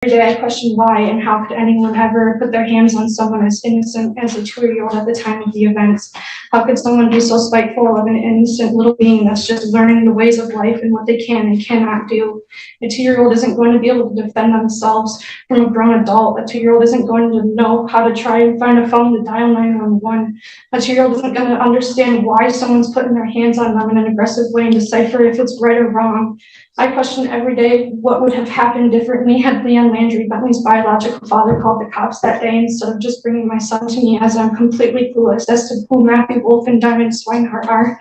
Every day I question why and how could anyone ever put their hands on someone as innocent as a 2-year-old at the time of the events? How could someone be so spiteful of an innocent little being that's just learning the ways of life and what they can and cannot do? A 2-year-old isn't going to be able to defend themselves from a grown adult. A 2-year-old isn't going to know how to try and find a phone to dial 911. A 2-year-old isn't going to understand why someone's putting their hands on them in an aggressive way and decipher if it's right or wrong. I question every day what would have happened differently had Leon Landry, Bentley's biological father, called the cops that day instead of just bringing my son to me, as I'm completely clueless as to who Matthew Wolf and Diamond Swinehart are.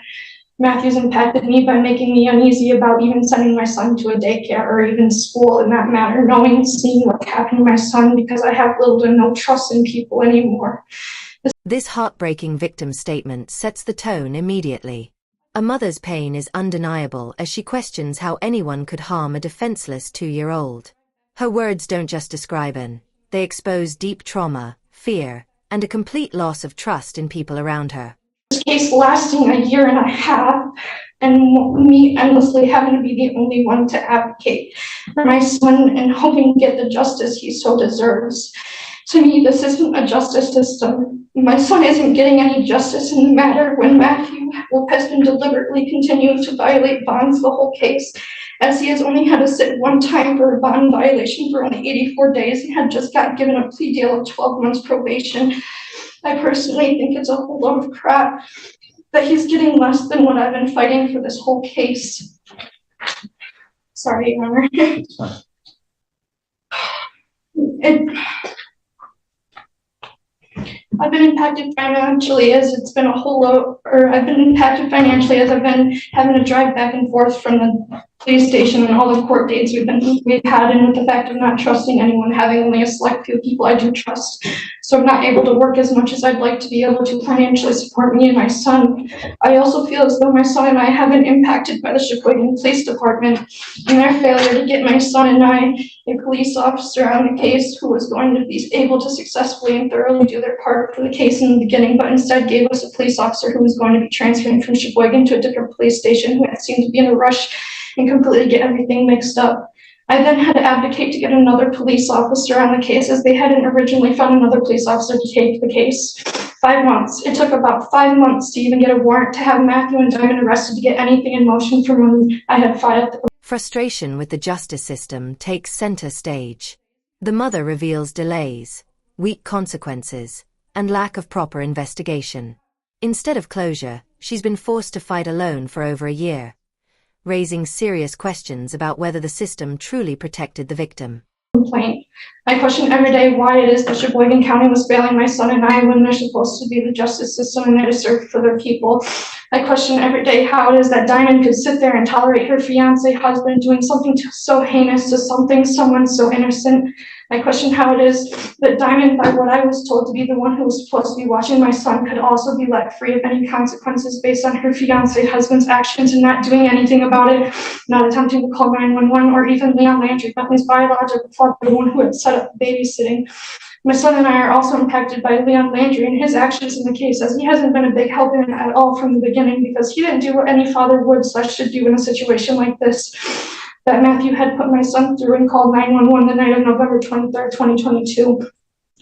Matthew's impacted me by making me uneasy about even sending my son to a daycare or even school in that matter, knowing and seeing what happened to my son, because I have little to no trust in people anymore. This heartbreaking victim statement sets the tone immediately. A mother's pain is undeniable as she questions how anyone could harm a defenseless 2-year-old. Her words don't just describe an, they expose deep trauma, fear, and a complete loss of trust in people around her. This case lasting 1.5 years, and me endlessly having to be the only one to advocate for my son and hoping to get the justice he so deserves. To me, this isn't a justice system. My son isn't getting any justice in the matter when Matthew Wolf has been deliberately continuing to violate bonds the whole case, as he has only had to sit one time for a bond violation for only 84 days and had just got given a plea deal of 12 months probation. I personally think it's a whole load of crap that he's getting less than what I've been fighting for this whole case. Sorry, Your Honor. I've been impacted financially as it's been a whole lot, or I've been impacted financially as I've been having to drive back and forth from the police station and all the court dates we've had, and with the fact of not trusting anyone, having only a select few people I do trust. So I'm not able to work as much as I'd like to be able to financially support me and my son. I also feel as though my son and I have been impacted by the Sheboygan Police Department and their failure to get my son and I a police officer on the case who was going to be able to successfully and thoroughly do their part for the case in the beginning, but instead gave us a police officer who was going to be transferring from Sheboygan to a different police station, who had seemed to be in a rush and completely get everything mixed up. I then had to advocate to get another police officer on the case, as they hadn't originally found another police officer to take the case. 5 months. It took about 5 months to even get a warrant to have Matthew and Diamond arrested to get anything in motion from when I had filed. Frustration with the justice system takes center stage. The mother reveals delays, weak consequences, and lack of proper investigation. Instead of closure, she's been forced to fight alone for over a year, raising serious questions about whether the system truly protected the victim. Complaint. I question every day why it is that Sheboygan County was failing my son and I when they're supposed to be the justice system and there to serve for their people. I question every day how it is that Diamond could sit there and tolerate her fiance husband doing something so heinous to someone so innocent. I question how it is that Diamond, by what I was told to be the one who was supposed to be watching my son, could also be let free of any consequences based on her fiance husband's actions and not doing anything about it, not attempting to call 911, or even Leon Landry, Bentley's biological father, the one who had set up babysitting. My son and I are also impacted by Leon Landry and his actions in the case, as he hasn't been a big help in it at all from the beginning, because he didn't do what any father would / should do in a situation like this that Matthew had put my son through and called 911 the night of November 23rd, 2022.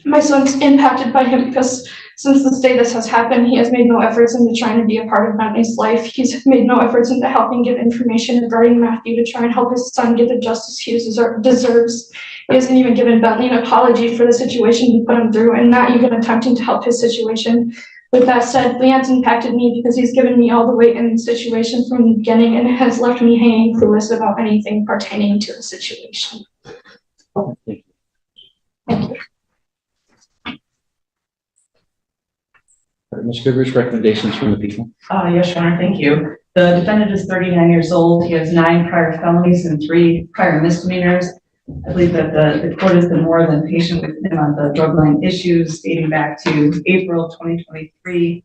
My son's impacted by him because since this day this has happened, he has made no efforts into trying to be a part of Bentley's life. He's made no efforts into helping give information regarding Matthew to try and help his son get the justice he deserves. He hasn't even given Bentley an apology for the situation he put him through, and not even attempting to help his situation. With that said, Leon's impacted me because he's given me all the weight in the situation from the beginning and has left me hanging clueless about anything pertaining to the situation. Thank you. Ms. Goodrich, recommendations from the people. Yes, Your Honor, thank you. The defendant is 39 years old. He has 9 prior felonies and 3 prior misdemeanors. I believe that the court has been more than patient with him on the drug-line issues dating back to April 2023.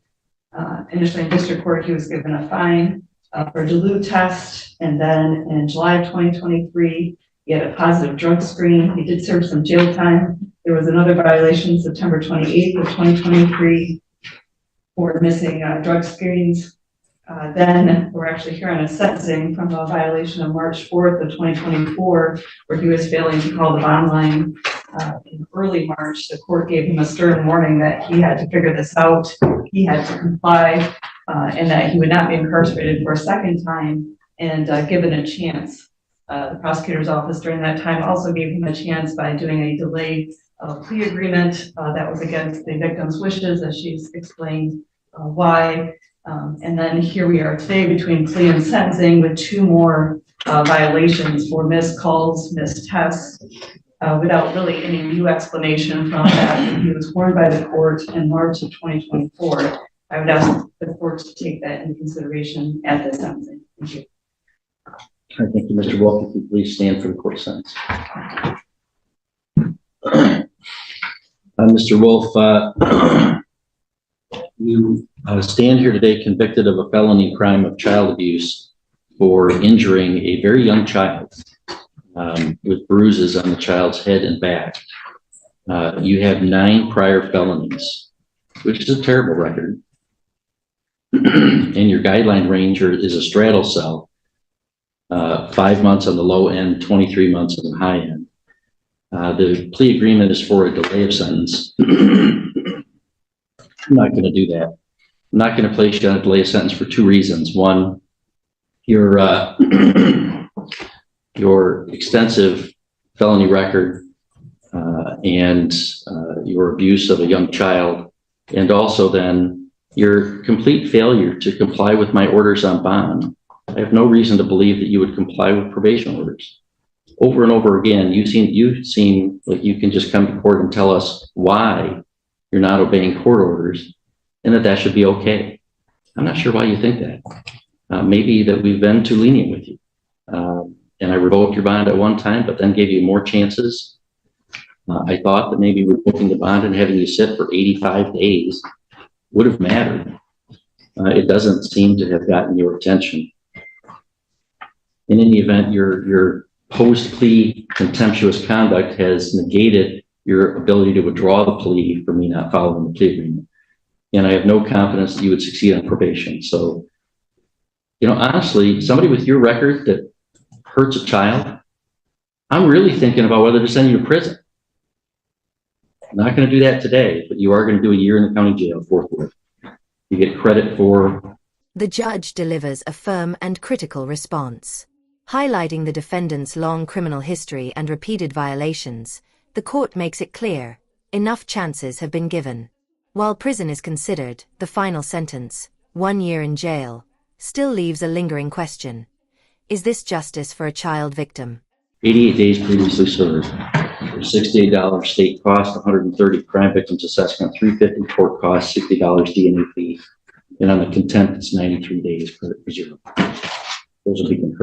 Initially in district court, he was given a fine for a dilute test, and then in July of 2023, he had a positive drug screen. He did serve some jail time. There was another violation September 28th of 2023 for missing drug screens. Then we're actually here on a sentencing from a violation of March 4th of 2024, where he was failing to call the bond line in early March. The court gave him a stern warning that he had to figure this out, he had to comply, and that he would not be incarcerated for a second time and given a chance. The prosecutor's office during that time also gave him a chance by doing a delayed plea agreement that was against the victim's wishes, as she's explained why. And then here we are today between plea and sentencing with 2 more violations for missed calls, missed tests, without really any new explanation from that. He was warned by the court in March of 2024. I would ask the court to take that into consideration at the sentencing. Thank you. Thank you, Mr. Wolf. If you please stand for the court sentence. Mr. Wolf, you stand here today convicted of a felony crime of child abuse for injuring a very young child with bruises on the child's head and back. You have 9 prior felonies, which is a terrible record. And your guideline range is a straddle cell. 5 months on the low end, 23 months on the high end. The plea agreement is for a delay of sentence. I'm not going to do that. I'm not going to place you on a delay of sentence for 2 reasons. One, your extensive felony record and your abuse of a young child, and also then your complete failure to comply with my orders on bond. I have no reason to believe that you would comply with probation orders. Over and over again, you seem like you can just come to court and tell us why you're not obeying court orders and that should be okay. I'm not sure why you think that. Maybe that we've been too lenient with you. And I revoked your bond at one time, but then gave you more chances. I thought that maybe revoking the bond and having you sit for 85 days would have mattered. It doesn't seem to have gotten your attention. In any event, your post-plea contemptuous conduct has negated your ability to withdraw the plea for me not following the plea agreement. And I have no confidence that you would succeed on probation. So, honestly, somebody with your record that hurts a child, I'm really thinking about whether to send you to prison. I'm not going to do that today, but you are going to do a year in the county jail forthwith. You get credit for... The judge delivers a firm and critical response. Highlighting the defendant's long criminal history and repeated violations, the court makes it clear, enough chances have been given. While prison is considered, the final sentence, 1 year in jail, still leaves a lingering question. Is this justice for a child victim? 88 days previously served. $68 state cost, 130 crime victims assessment, $350 court cost, $60 DNA fee. And on the contempt, it's 93 days for 0. Those will be concurrent.